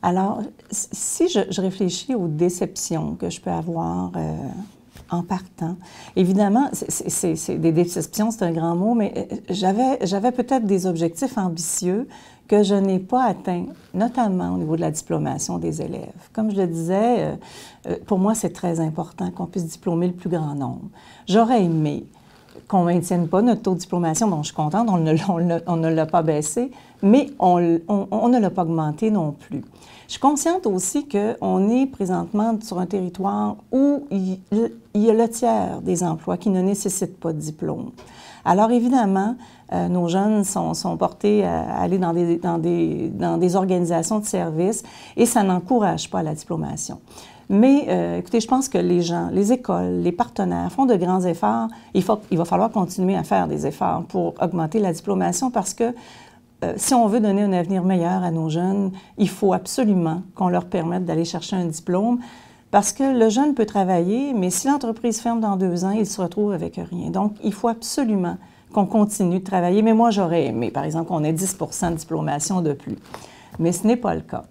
Alors, si je réfléchis aux déceptions que je peux avoir en partant, évidemment, c'est des déceptions, c'est un grand mot, mais j'avais peut-être des objectifs ambitieux que je n'ai pas atteints, notamment au niveau de la diplomation des élèves. Comme je le disais, pour moi, c'est très important qu'on puisse diplômer le plus grand nombre. J'aurais aimé qu'on ne maintienne pas notre taux de diplomation. Bon, je suis contente, on ne l'a pas baissé, mais on ne l'a pas augmenté non plus. Je suis consciente aussi qu'on est présentement sur un territoire où il y a le tiers des emplois qui ne nécessitent pas de diplôme. Alors évidemment, nos jeunes sont portés à aller dans des organisations de services et ça n'encourage pas la diplomation. Mais écoutez, je pense que les gens, les écoles, les partenaires font de grands efforts. Il va falloir continuer à faire des efforts pour augmenter la diplomation parce que si on veut donner un avenir meilleur à nos jeunes, il faut absolument qu'on leur permette d'aller chercher un diplôme parce que le jeune peut travailler, mais si l'entreprise ferme dans 2 ans, il se retrouve avec rien. Donc, il faut absolument qu'on continue de travailler. Mais moi, j'aurais aimé, par exemple, qu'on ait 10 % de diplomation de plus. Mais ce n'est pas le cas.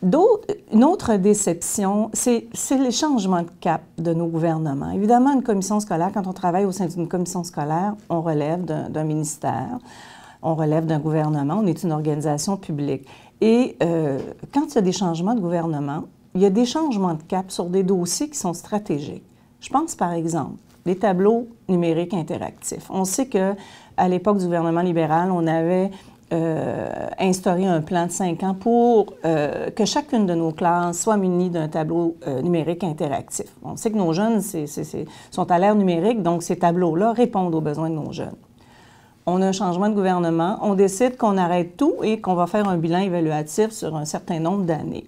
Une autre déception, c'est les changements de cap de nos gouvernements. Évidemment, une commission scolaire, quand on travaille au sein d'une commission scolaire, on relève d'un ministère, on relève d'un gouvernement, on est une organisation publique. Et quand il y a des changements de gouvernement, il y a des changements de cap sur des dossiers qui sont stratégiques. Je pense, par exemple, les tableaux numériques interactifs. On sait qu'à l'époque du gouvernement libéral, on avait instaurer un plan de 5 ans pour que chacune de nos classes soit munie d'un tableau numérique interactif. On sait que nos jeunes sont à l'ère numérique, donc ces tableaux-là répondent aux besoins de nos jeunes. On a un changement de gouvernement, on décide qu'on arrête tout et qu'on va faire un bilan évaluatif sur un certain nombre d'années.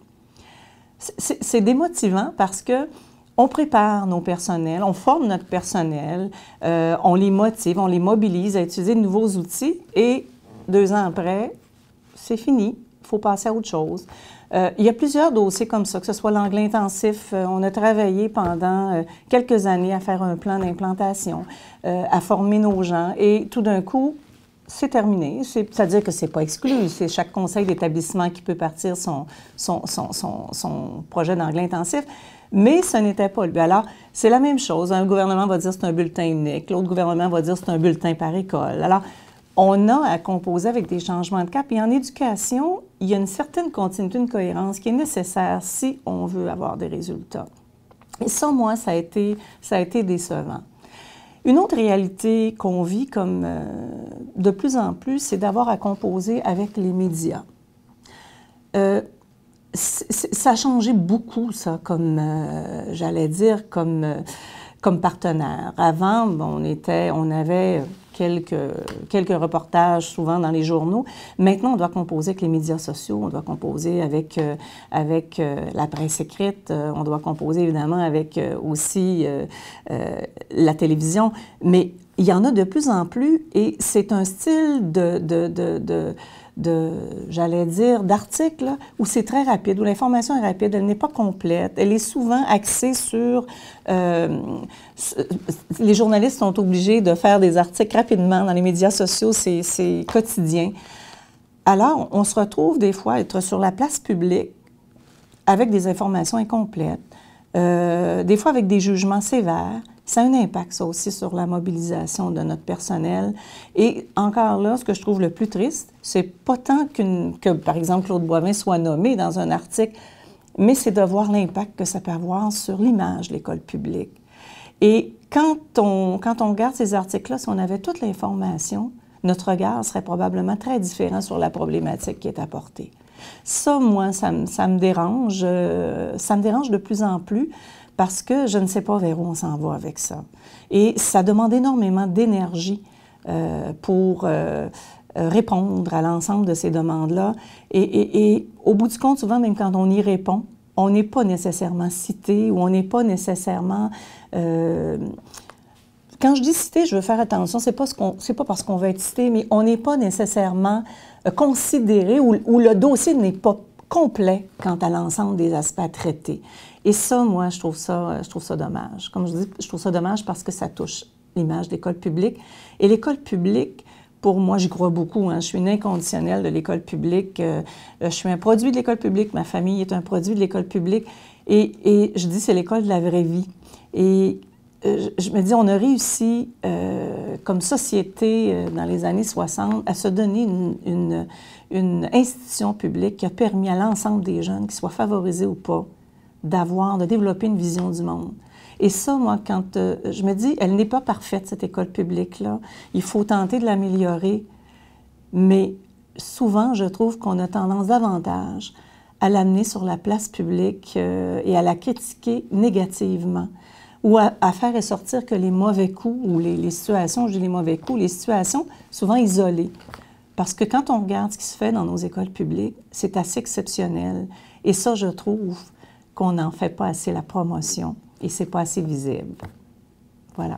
C'est démotivant parce que on prépare nos personnels, on forme notre personnel, on les motive, on les mobilise à utiliser de nouveaux outils et 2 ans après, c'est fini, il faut passer à autre chose. Il y a plusieurs dossiers comme ça, que ce soit l'anglais intensif. On a travaillé pendant quelques années à faire un plan d'implantation, à former nos gens et tout d'un coup, c'est terminé. C'est-à-dire que ce n'est pas exclu. C'est chaque conseil d'établissement qui peut partir son projet d'anglais intensif. Mais ce n'était pas le but. Alors, c'est la même chose. Un gouvernement va dire que c'est un bulletin unique, l'autre gouvernement va dire que c'est un bulletin par école. Alors, on a à composer avec des changements de cap. Et en éducation, il y a une certaine continuité, une cohérence qui est nécessaire si on veut avoir des résultats. Et ça, moi, ça a été décevant. Une autre réalité qu'on vit comme de plus en plus, c'est d'avoir à composer avec les médias. Ça a changé beaucoup, ça, comme, j'allais dire, comme partenaire. Avant, on avait quelques reportages souvent dans les journaux. Maintenant, on doit composer avec les médias sociaux, on doit composer avec la presse écrite, on doit composer évidemment avec aussi la télévision. Mais il y en a de plus en plus et c'est un style j'allais dire, d'articles où c'est très rapide, où l'information est rapide, elle n'est pas complète, elle est souvent axée sur... les journalistes sont obligés de faire des articles rapidement dans les médias sociaux, c'est quotidien. Alors, on se retrouve des fois à être sur la place publique avec des informations incomplètes, des fois avec des jugements sévères. Ça a un impact, ça aussi, sur la mobilisation de notre personnel. Et encore là, ce que je trouve le plus triste, c'est pas tant que, par exemple, Claude Boivin soit nommé dans un article, mais c'est de voir l'impact que ça peut avoir sur l'image de l'école publique. Et quand on regarde ces articles-là, si on avait toute l'information, notre regard serait probablement très différent sur la problématique qui est apportée. Ça, moi, ça me dérange. Ça me dérange de plus en plus parce que je ne sais pas vers où on s'en va avec ça. Et ça demande énormément d'énergie pour répondre à l'ensemble de ces demandes-là. Et au bout du compte, souvent, même quand on y répond, on n'est pas nécessairement cité ou on n'est pas nécessairement... Quand je dis cité, je veux faire attention, c'est pas parce qu'on veut être cité, mais on n'est pas nécessairement considéré ou le dossier n'est pas complet quant à l'ensemble des aspects à traiter. Et ça, moi, je trouve ça dommage. Comme je dis, je trouve ça dommage parce que ça touche l'image de l'école publique. Et l'école publique, pour moi, j'y crois beaucoup. Hein. Je suis une inconditionnelle de l'école publique. Je suis un produit de l'école publique. Ma famille est un produit de l'école publique. Et je dis, c'est l'école de la vraie vie. Et je me dis, on a réussi, comme société, dans les années 60, à se donner une institution publique qui a permis à l'ensemble des jeunes, qu'ils soient favorisés ou pas, de développer une vision du monde. Et ça, moi, quand je me dis, elle n'est pas parfaite, cette école publique-là. Il faut tenter de l'améliorer. Mais souvent, je trouve qu'on a tendance davantage à l'amener sur la place publique et à la critiquer négativement, ou à faire ressortir que les mauvais coups, ou les situations, je dis les mauvais coups, les situations souvent isolées. Parce que quand on regarde ce qui se fait dans nos écoles publiques, c'est assez exceptionnel. Et ça, je trouve qu'on n'en fait pas assez la promotion et c'est pas assez visible. Voilà.